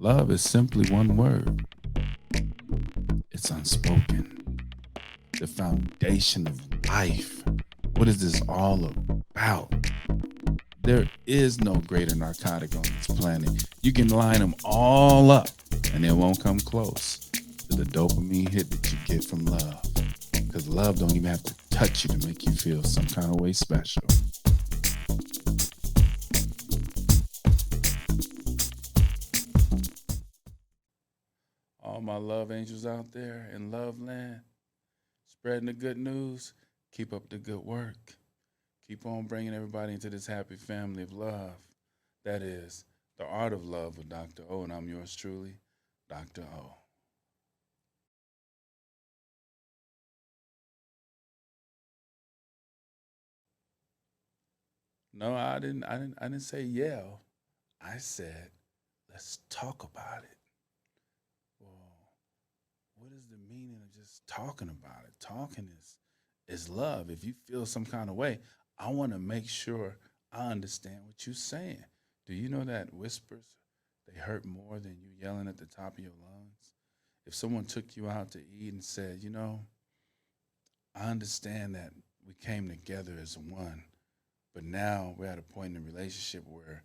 Love is simply one word. It's unspoken. The foundation of life. What is this all about? There is no greater narcotic on this planet. You can line them all up and it won't come close to the dopamine hit that you get from love. Because love don't even have to touch you to make you feel some kind of way special. All my love angels out there in love land, spreading the good news, keep up the good work. Keep on bringing everybody into this happy family of love. That is the art of love with Dr. O, and I'm yours truly, Dr. O. No, I didn't say yell. I said, let's talk about it. Well, what is the meaning of just talking about it? Talking is love. If you feel some kind of way, I want to make sure I understand what you're saying. Do you know that whispers they hurt more than you yelling at the top of your lungs? If someone took you out to eat and said, I understand that we came together as one, but now we're at a point in the relationship where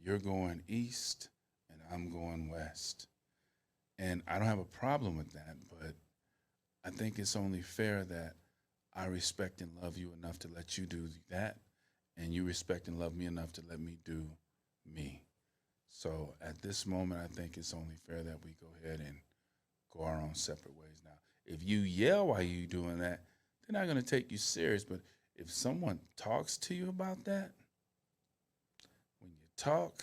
you're going east and I'm going west. And I don't have a problem with that, but I think it's only fair that I respect and love you enough to let you do that, and you respect and love me enough to let me do me. So at this moment, I think it's only fair that we go ahead and go our own separate ways. Now, if you yell while you doing that, they're not going to take you serious. But if someone talks to you about that, when you talk,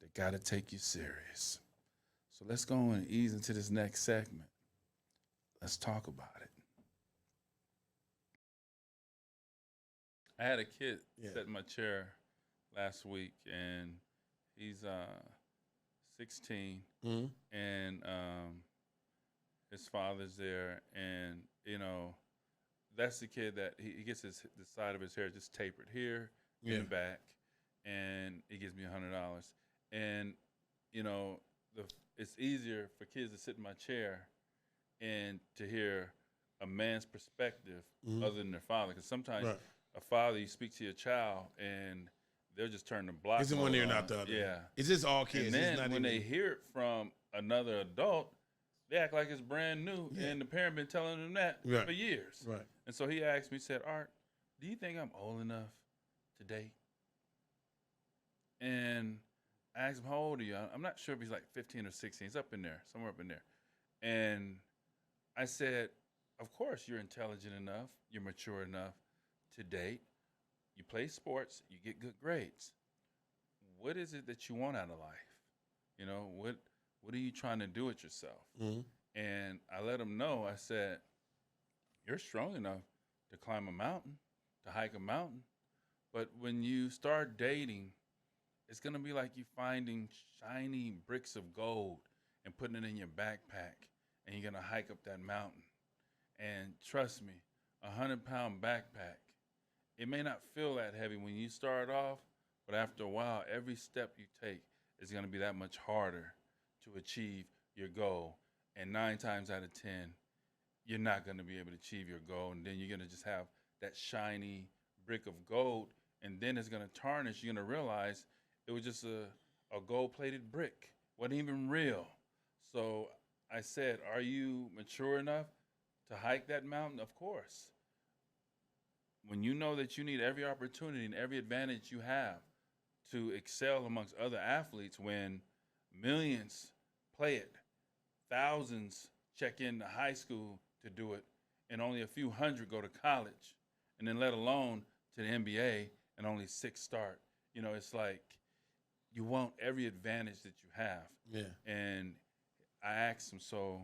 they got to take you serious. So let's go and ease into this next segment. Let's talk about it. I had a kid sit in my chair last week, and he's 16, Mm-hmm. and his father's there, and that's the kid that he gets the side of his hair just tapered here in Yeah. the back, and he gives me $100, and you know the it's easier for kids to sit in my chair and to hear a man's perspective Mm-hmm. other than their father, because sometimes Right. a father, you speak to your child and they'll just turn the block It's in one mode ear, on. not the other. Yeah. It's just all And kids. It's then not when they even. hear it from another adult, they act like it's brand new, Yeah. and the parent been telling them that Right. for years. Right. And so he asked me, said, Art, do you think I'm old enough to date? And I asked him, how old are you? I'm not sure if he's like 15 or 16. He's up in there, somewhere up in there. And I said, of course you're intelligent enough, you're mature enough to date. You play sports, you get good grades. What is it that you want out of life? What are you trying to do with yourself? Mm-hmm. And I let him know, I said, you're strong enough to climb a mountain, to hike a mountain. But when you start dating, it's gonna be like you finding shiny bricks of gold and putting it in your backpack, and you're gonna hike up that mountain. And trust me, 100-pound backpack, it may not feel that heavy when you start off, but after a while, every step you take is gonna be that much harder to achieve your goal. And 9 times out of 10, you're not gonna be able to achieve your goal. And then you're gonna just have that shiny brick of gold, and then it's gonna tarnish. You're gonna realize it was just a gold plated brick. Wasn't even real. So I said, are you mature enough to hike that mountain? Of course. When you know that you need every opportunity and every advantage you have to excel amongst other athletes, when millions play it, thousands check into high school to do it, and only a few hundred go to college, and then let alone to the NBA, and only six start. It's like you want every advantage that you have. Yeah. And I asked him, so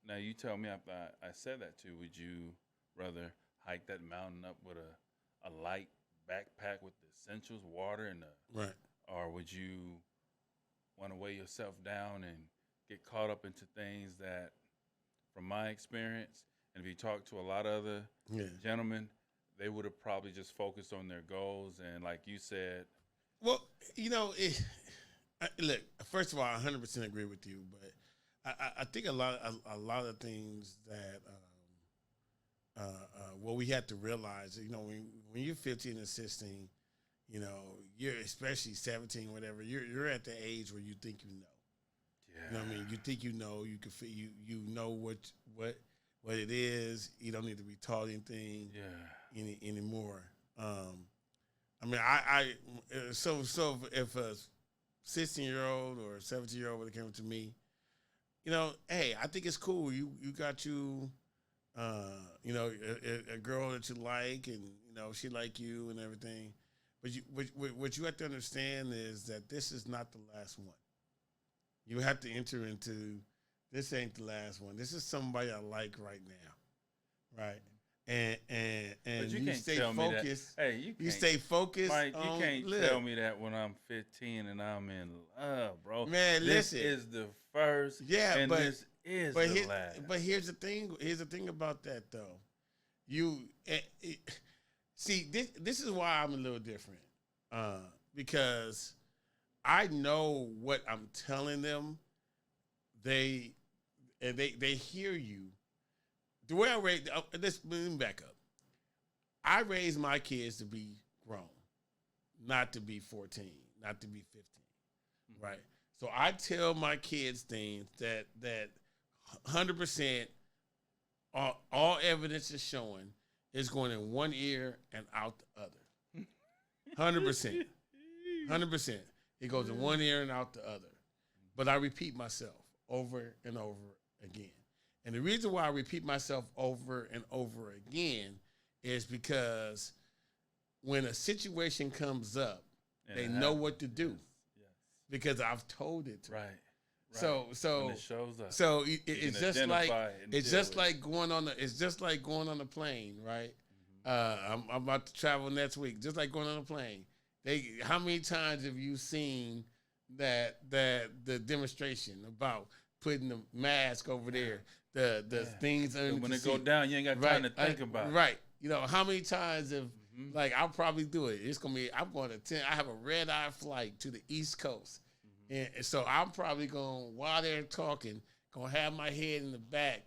now you tell me after I said that to you, would you rather hike that mountain up with a light backpack with the essentials, water, and Right. or would you want to weigh yourself down and get caught up into things that, from my experience, and if you talk to a lot of other Yeah. gentlemen, they would have probably just focused on their goals and, like you said, Well, you know, it, Look, first of all, I 100% agree with you, but I think a lot of things that what we have to realize, when you're 15 and 16, you're especially 17, whatever. You're at the age where you think you know. Yeah. You know what I mean? You think you know. You can you know what it is. You don't need to be taught anything. Anymore. I mean, so if a 16-year-old or 17-year-old would have come to me, hey, I think it's cool. You got a girl that you like, and she like you and everything. But what you have to understand is that this is not the last one. You have to enter into, this ain't the last one. This is somebody I like right now, right? And but you stay focused. Hey, you stay focused. Mike, you can't tell me that when I'm 15 and I'm in love, bro. Man, this listen. is the first. Yeah, and but this is the last. But here's the thing. Here's the thing about that, though. See, this is why I'm a little different, because I know what I'm telling them. They hear you. The way I raise, let me back up. I raised my kids to be grown, not to be 14, not to be 15, right? So I tell my kids things that 100% all evidence is showing is going in one ear and out the other. 100%. 100%. It goes in one ear and out the other. But I repeat myself over and over again. And the reason why I repeat myself over and over again is because when a situation comes up, they know what to do. Yes. Because I've told it to them. Right. So when it shows up. So it's just like going on the plane, right? I'm about to travel next week. Just like going on a plane. How many times have you seen that the demonstration about putting the mask over there, the things when it go down, you ain't got time to think about it. Right. How many times have I'll probably do it. I'm going to 10. I have a red-eye flight to the East Coast. And so I'm probably going, while they're talking, going to have my head in the back,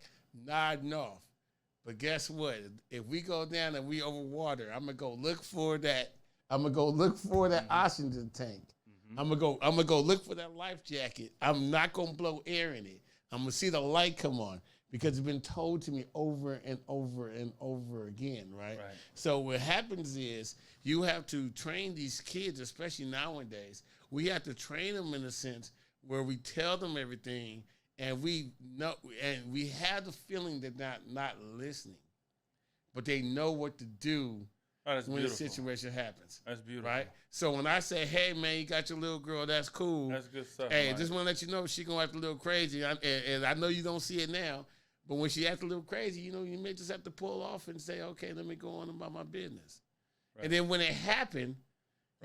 nodding off. But guess what? If we go down and we over water, I'm going to go look for that. I'm going to go look for that oxygen tank. I'm going to go look for that life jacket. I'm not going to blow air in it. I'm going to see the light come on because it's been told to me over and over and over again, right? So what happens is you have to train these kids, especially nowadays. We have to train them in a sense where we tell them everything, and we know, and we have the feeling that they're not listening, but they know what to do when the situation happens. That's beautiful, right? So when I say, "Hey, man, you got your little girl. That's cool. That's good stuff." Hey, Mike, just want to let you know she gonna act a little crazy, and I know you don't see it now, but when she acts a little crazy, you may just have to pull off and say, "Okay, let me go on about my business." Right. And then when it happened.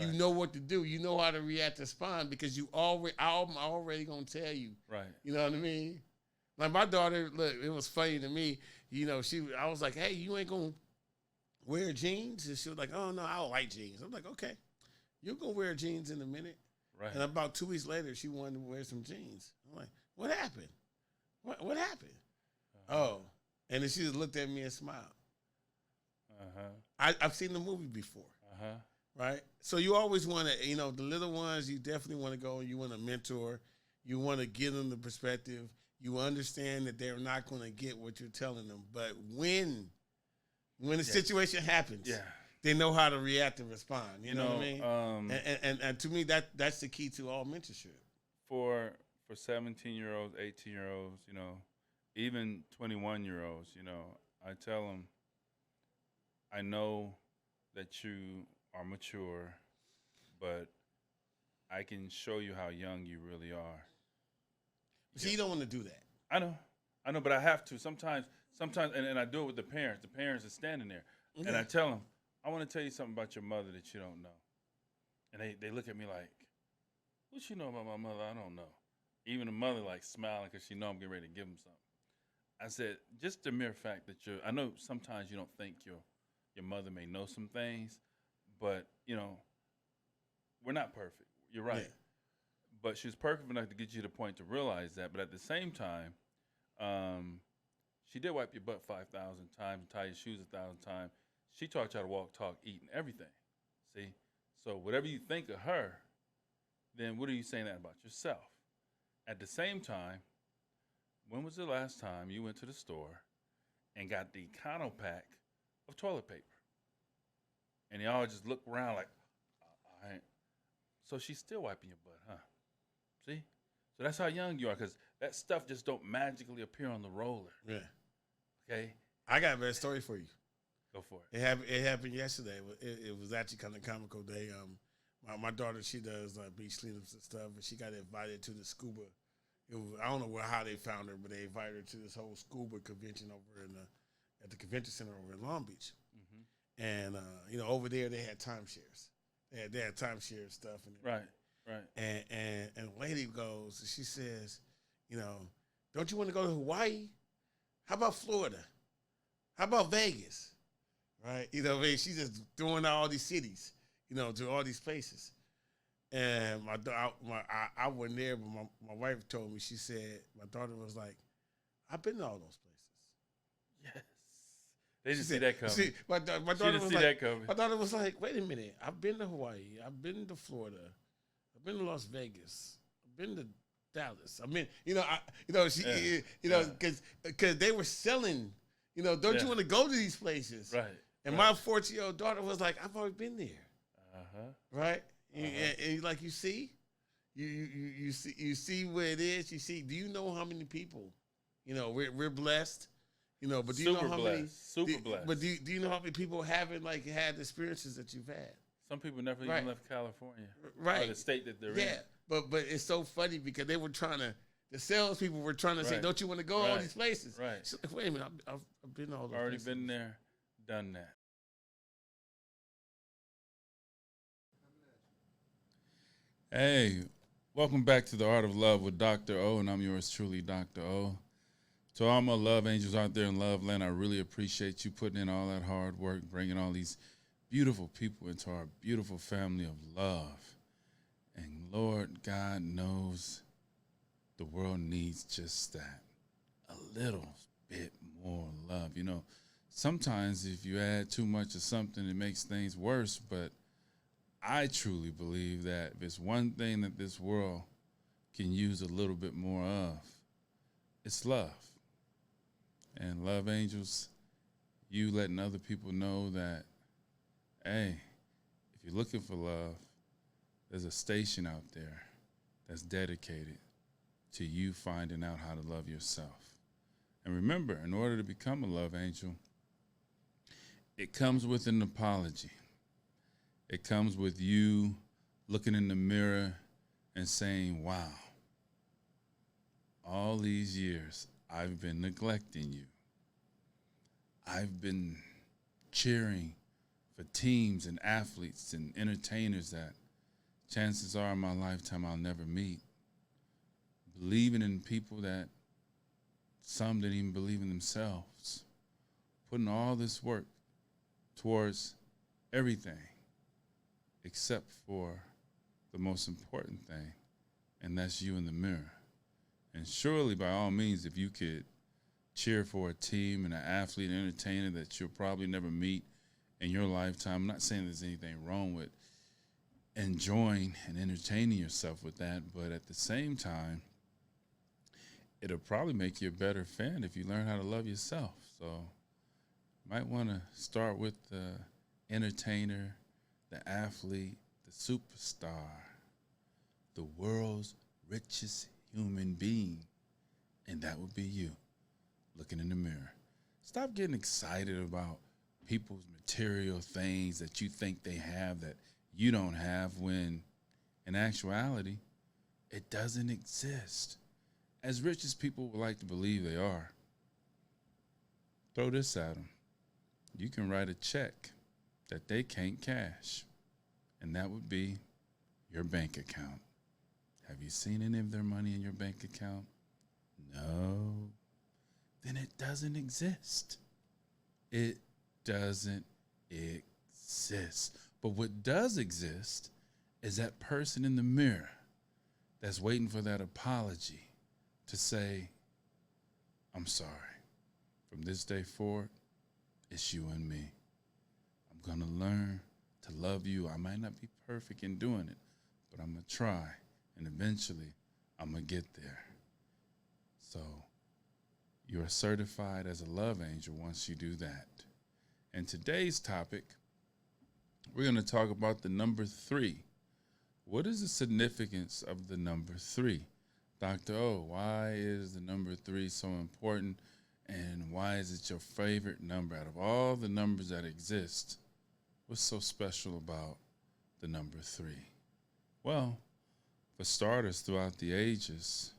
You know what to do. You know how to react, respond, because I'm already gonna tell you. Right. You know what I mean? Like my daughter, look, it was funny to me. I was like, "Hey, you ain't gonna wear jeans?" And she was like, "Oh no, I don't like jeans." I'm like, "Okay, you're gonna wear jeans in a minute." Right. And about 2 weeks later, she wanted to wear some jeans. I'm like, "What happened? What happened?" Oh, and then she just looked at me and smiled. I've seen the movie before. Right? So you always want to, the little ones, you definitely want to go, you want to mentor, you want to give them the perspective, you understand that they're not going to get what you're telling them. But when the situation happens, they know how to react and respond. You know what I mean? And to me, that's the key to all mentorship. For 17-year-olds, 18-year-olds, even 21-year-olds, I tell them, I know that you are mature, but I can show you how young you really are. So you don't want to do that. I know, but I have to. Sometimes, and I do it with the parents. The parents are standing there, and I tell them, I want to tell you something about your mother that you don't know. And they look at me like, what you know about my mother? I don't know. Even the mother like smiling because she know I'm getting ready to give them something. I said, just the mere fact that I know sometimes you don't think your mother may know some things, but, we're not perfect. You're right. Yeah. but she was perfect enough to get you to the point to realize that. But at the same time, she did wipe your butt 5,000 times and tie your shoes 1,000 times. She taught you how to walk, talk, eat, and everything. See? So whatever you think of her, then what are you saying that about yourself? At the same time, when was the last time you went to the store and got the Econo pack of toilet paper? And y'all just look around like, all right. So she's still wiping your butt, huh? See? So that's how young you are, because that stuff just don't magically appear on the roller. Yeah. Okay? I got a better story for you. Go for it. It happened yesterday. It was actually kind of comical day. My daughter, she does beach cleanups and stuff, and she got invited to the scuba. I don't know how they found her, but they invited her to this whole scuba convention over at the convention center over in Long Beach. Mm-hmm. And over there they had timeshares. They had timeshare stuff. And right. And a lady goes, she says, don't you want to go to Hawaii? How about Florida? How about Vegas? Right? She's just throwing out all these cities, to all these places. And I wasn't there, but my wife told me, she said, my daughter was like, I've been to all those places. Yes. They didn't see that coming. See, my daughter was like, that coming. My daughter was like, wait a minute, I've been to Hawaii, I've been to Florida, I've been to Las Vegas, I've been to Dallas. I mean, because they were selling, don't you want to go to these places? Right. And my 14-year-old daughter was like, I've already been there. Right. And like you see where it is. You see, do you know how many people? We're blessed. But do you know how many? Super blessed. But do you know how many people haven't had experiences that you've had? Some people never even left California, right? Or the state that they're in. Yeah, but it's so funny because they were trying to. The salespeople were trying to say, "Don't you want to go all these places?" Right. She's like, wait a minute, I've been all those already places. Been there, done that. Hey, welcome back to the Art of Love with DR.O, and I'm yours truly, DR.O. To all my love angels out there in love land, I really appreciate you putting in all that hard work, bringing all these beautiful people into our beautiful family of love. And Lord God knows the world needs just that, a little bit more love. Sometimes if you add too much of something, it makes things worse, but I truly believe that if it's one thing that this world can use a little bit more of, it's love. And love angels, you letting other people know that, hey, if you're looking for love, there's a station out there that's dedicated to you finding out how to love yourself. And remember, in order to become a love angel, it comes with an apology. It comes with you looking in the mirror and saying, wow, all these years I've been neglecting you. I've been cheering for teams and athletes and entertainers that chances are in my lifetime I'll never meet. Believing in people that some didn't even believe in themselves. Putting all this work towards everything except for the most important thing, and that's you in the mirror. And surely, by all means, if you could cheer for a team and an athlete and entertainer that you'll probably never meet in your lifetime, I'm not saying there's anything wrong with enjoying and entertaining yourself with that, but at the same time, it'll probably make you a better fan if you learn how to love yourself. So you might want to start with the entertainer, the athlete, the superstar, the world's richest human being, and that would be you, looking in the mirror. Stop getting excited about people's material things that you think they have that you don't have, when in actuality, it doesn't exist. As rich as people would like to believe they are, throw this at them. You can write a check that they can't cash, and that would be your bank account. Have you seen any of their money in your bank account? No. Then it doesn't exist. It doesn't exist. But what does exist is that person in the mirror that's waiting for that apology to say, I'm sorry. From this day forward, it's you and me. I'm going to learn to love you. I might not be perfect in doing it, but I'm going to try. And eventually, I'm going to get there. So you're certified as a love angel once you do that. And today's topic, we're going to talk about the number 3. What is the significance of the number 3? Dr. O, why is the number 3 so important? And why is it your favorite number out of all the numbers that exist? What's so special about the number 3? Well, for starters, throughout the ages,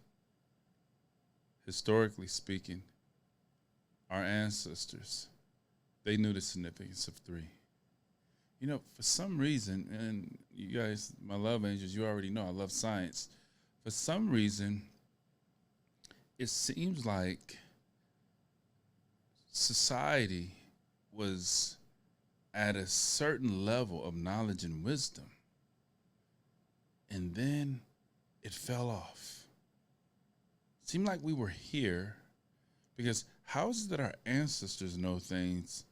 historically speaking, our ancestors, they knew the significance of 3. You know, for some reason, and you guys, my love angels, you already know I love science. For some reason, it seems like society was at a certain level of knowledge and wisdom, and then it fell off. It seemed like we were here because how is it that our ancestors know things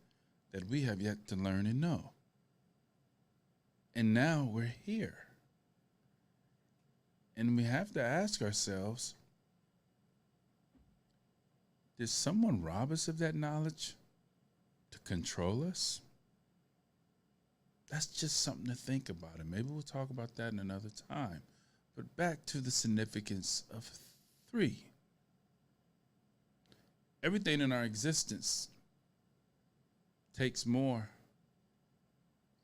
that we have yet to learn and know? And now we're here. And we have to ask ourselves, did someone rob us of that knowledge to control us? That's just something to think about. And maybe we'll talk about that in another time. But back to the significance of 3. Everything in our existence takes more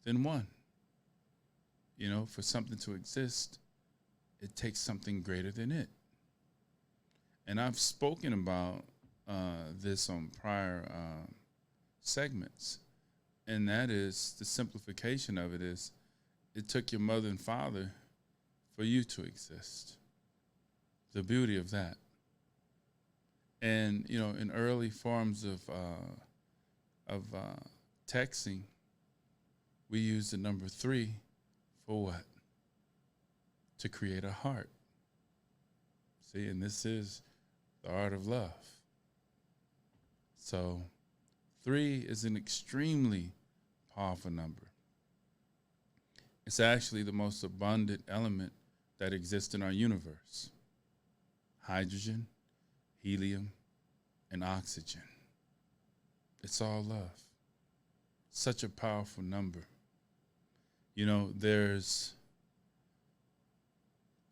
than 1. You know, for something to exist, it takes something greater than it. And I've spoken about this on prior segments, and that is the simplification of it is it took your mother and father for you to exist. The beauty of that. And, you know, in early forms of texting, we use the number 3 for what? To create a heart. See, and this is the art of love. So 3 is an extremely powerful number. It's actually the most abundant element that exists in our universe. Hydrogen, helium, and oxygen. It's all love. Such a powerful number. You know, there's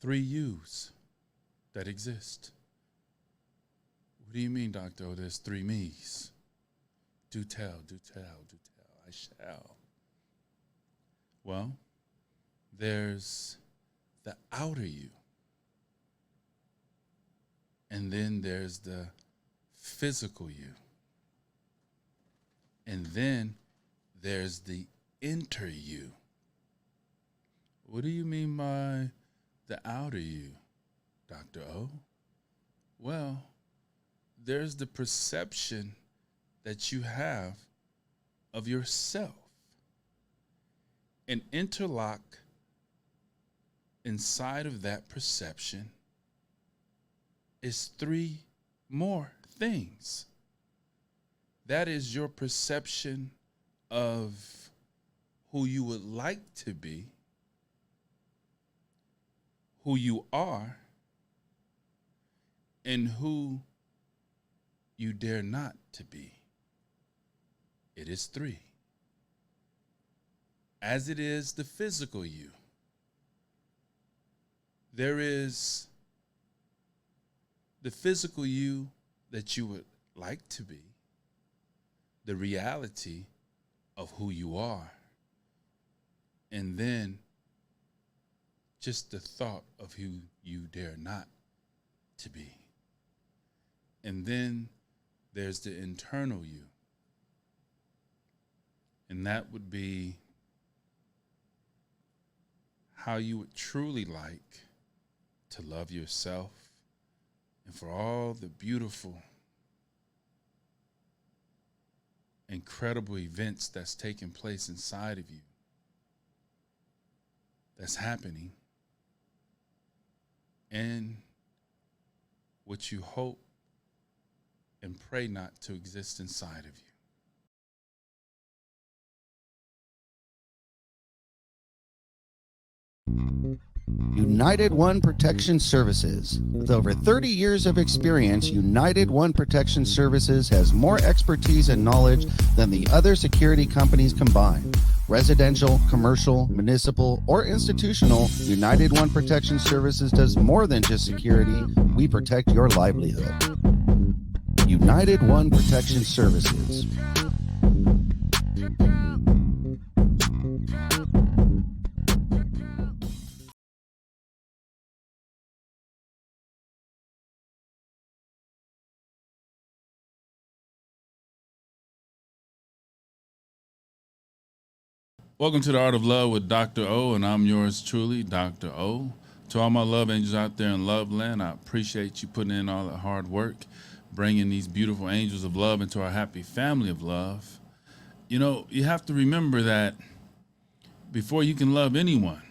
3 yous that exist. What do you mean, Dr. O? There's 3 me's. Do tell, do tell, do tell. I shall. Well, there's the outer you. And then there's the physical you. And then there's the inner you. What do you mean by the outer you, Dr. O? Well, there's the perception that you have of yourself. And interlock inside of that perception is 3 more things. That is your perception of who you would like to be, who you are, and who you dare not to be. It is 3. As it is the physical you. There is the physical you that you would like to be, the reality of who you are, and then just the thought of who you dare not to be. And then there's the internal you. And that would be how you would truly like to love yourself and for all the beautiful, incredible events that's taking place inside of you, that's happening. and what you hope and pray not to exist inside of you. United One Protection Services. With over 30 years of experience, United One Protection Services has more expertise and knowledge than the other security companies combined. Residential, commercial, municipal, or institutional, United One Protection Services does more than just security. We protect your livelihood. United One Protection Services. Welcome to the Art of Love with Dr. O, and I'm yours truly, Dr. O. To all my love angels out there in love land, I appreciate you putting in all the hard work, bringing these beautiful angels of love into our happy family of love. You know, you have to remember that before you can love anyone,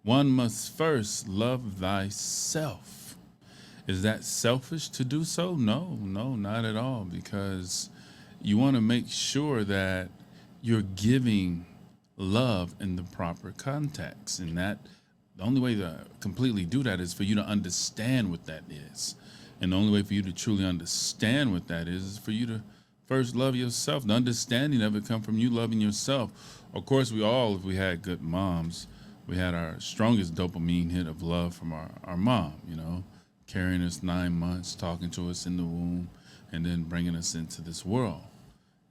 one must first love thyself. Is that selfish to do so? No, not at all, because you want to make sure that you're giving love in the proper context, and that the only way to completely do that is for you to understand what that is. And the only way for you to truly understand what that is for you to first love yourself. The understanding of it come from you loving yourself. Of course, we all, if we had good moms, we had our strongest dopamine hit of love from our mom, you know, carrying us 9 months, talking to us in the womb, and then bringing us into this world,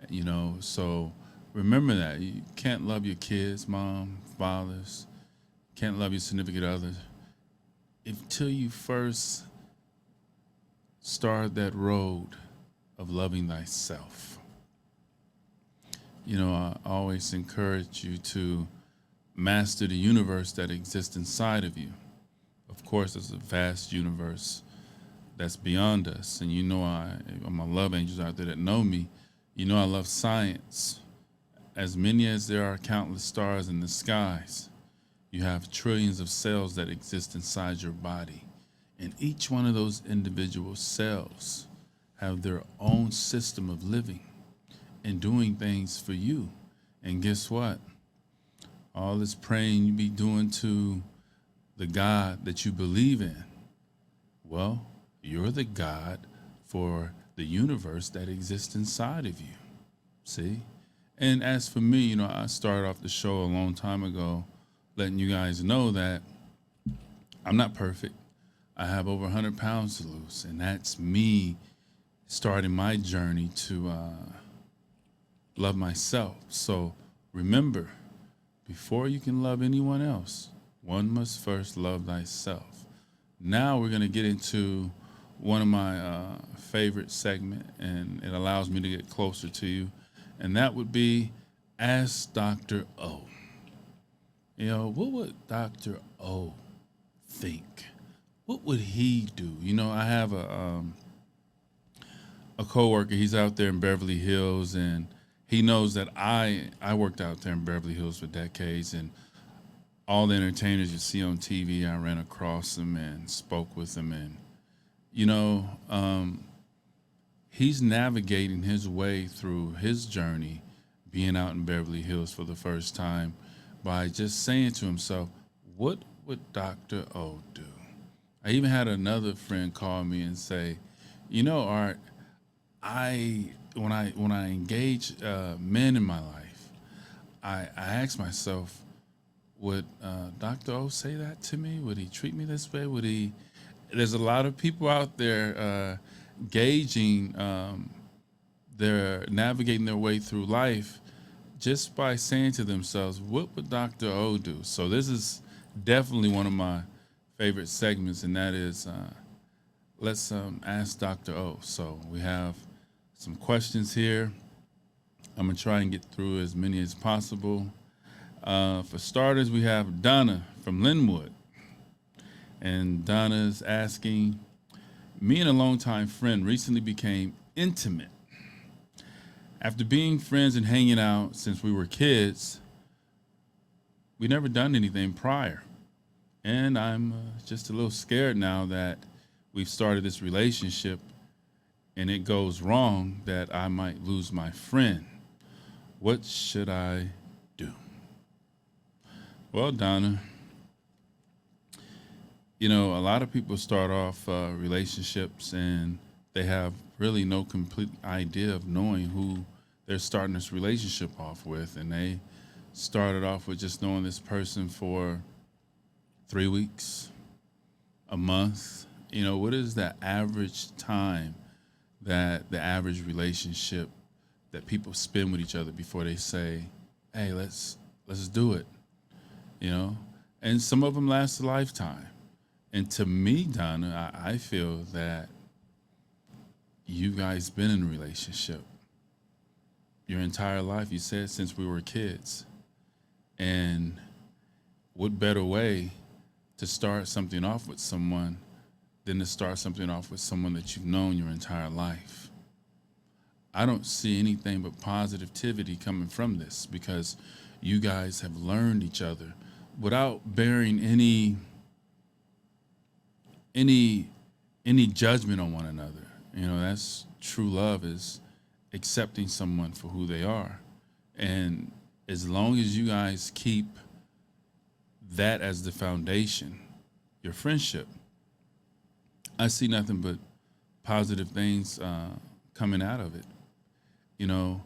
you know. So remember that. You can't love your kids, mom, fathers, can't love your significant other until you first start that road of loving thyself. You know, I always encourage you to master the universe that exists inside of you. Of course, there's a vast universe that's beyond us. And you know, my love angels out there that know me, you know I love science. As many as there are countless stars in the skies, you have trillions of cells that exist inside your body. And each one of those individual cells have their own system of living and doing things for you. And guess what? All this praying you be doing to the God that you believe in, well, you're the God for the universe that exists inside of you. See? And as for me, you know, I started off the show a long time ago letting you guys know that I'm not perfect. I have over 100 pounds to lose, and that's me starting my journey to love myself. So remember, before you can love anyone else, one must first love thyself. Now we're going to get into one of my favorite segments, and it allows me to get closer to you. And that would be Ask Dr. O. You know, what would Dr. O think? What would he do? You know, I have a coworker. He's out there in Beverly Hills, and he knows that I worked out there in Beverly Hills for decades, and all the entertainers you see on TV, I ran across them and spoke with them, and you know, he's navigating his way through his journey being out in Beverly Hills for the first time by just saying to himself, what would Dr. O do? I even had another friend call me and say, you know, Art, when I engage men in my life, I ask myself, would Dr. O say that to me? Would he treat me this way? Would he? There's a lot of people out there gauging they're navigating their way through life just by saying to themselves, what would Dr. O do? So this is definitely one of my favorite segments, and that is let's ask Dr. O. So we have some questions here. I'm going to try and get through as many as possible. For starters, we have Donna from Linwood. And Donna's asking, me and a longtime friend recently became intimate. After being friends and hanging out since we were kids, we never done anything prior. And I'm just a little scared now that we've started this relationship and it goes wrong that I might lose my friend. What should I do? Well, Donna, you know, a lot of people start off relationships and they have really no complete idea of knowing who they're starting this relationship off with. And they started off with just knowing this person for 3 weeks, a month. You know, what is the average time that the average relationship that people spend with each other before they say, "Hey, let's do it," you know? And some of them last a lifetime. And to me, Donna, I feel that you guys been in a relationship your entire life. You said since we were kids. And what better way to start something off with someone than to start something off with someone that you've known your entire life? I don't see anything but positivity coming from this because you guys have learned each other without bearing any judgment on one another. You know, that's true love, is accepting someone for who they are. And as long as you guys keep that as the foundation, your friendship, I see nothing but positive things coming out of it. You know,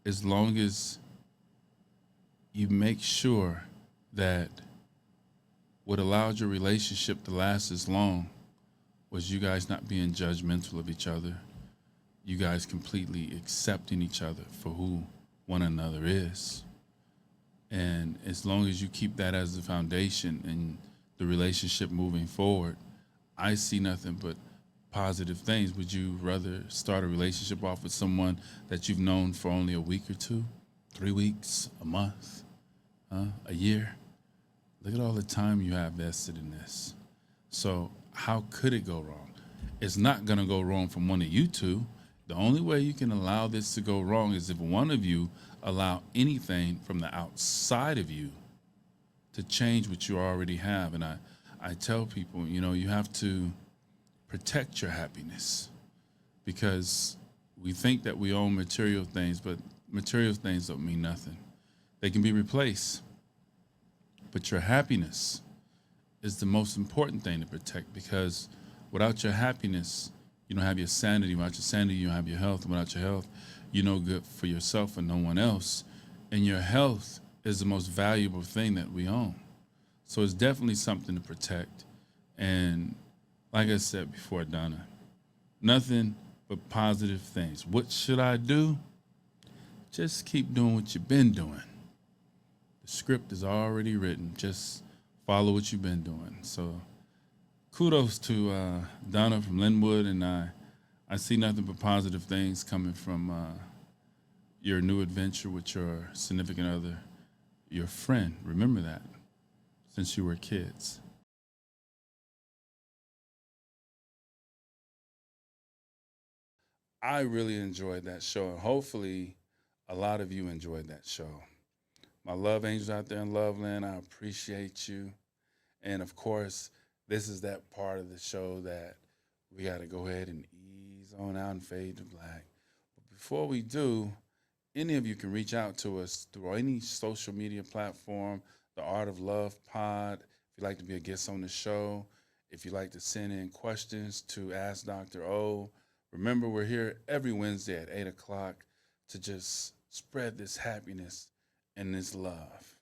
as long as you make sure that what allowed your relationship to last as long was you guys not being judgmental of each other, you guys completely accepting each other for who one another is. And as long as you keep that as the foundation and the relationship moving forward, I see nothing but positive things. Would you rather start a relationship off with someone that you've known for only a week or two, 3 weeks, a month, a year? Look at all the time you have vested in this. So how could it go wrong? It's not going to go wrong from one of you two. The only way you can allow this to go wrong is if one of you allow anything from the outside of you to change what you already have. And I tell people, you know, you have to protect your happiness because we think that we own material things, but material things don't mean nothing. They can be replaced. But your happiness is the most important thing to protect because without your happiness, you don't have your sanity. Without your sanity, you don't have your health. And without your health, you're no good for yourself and no one else. And your health is the most valuable thing that we own. So it's definitely something to protect. And like I said before, Donna, nothing but positive things. What should I do? Just keep doing what you've been doing. The script is already written. Just follow what you've been doing. So kudos to Donna from Linwood, and I see nothing but positive things coming from your new adventure with your significant other, your friend. Remember that, since you were kids. I really enjoyed that show, and hopefully a lot of you enjoyed that show. My love angels out there in Loveland, I appreciate you. And of course, this is that part of the show that we got to go ahead and ease on out and fade to black. But before we do, any of you can reach out to us through any social media platform, the Art of Love Pod. If you'd like to be a guest on the show, if you'd like to send in questions to Ask Dr. O, remember we're here every Wednesday at 8 o'clock to just spread this happiness and this love.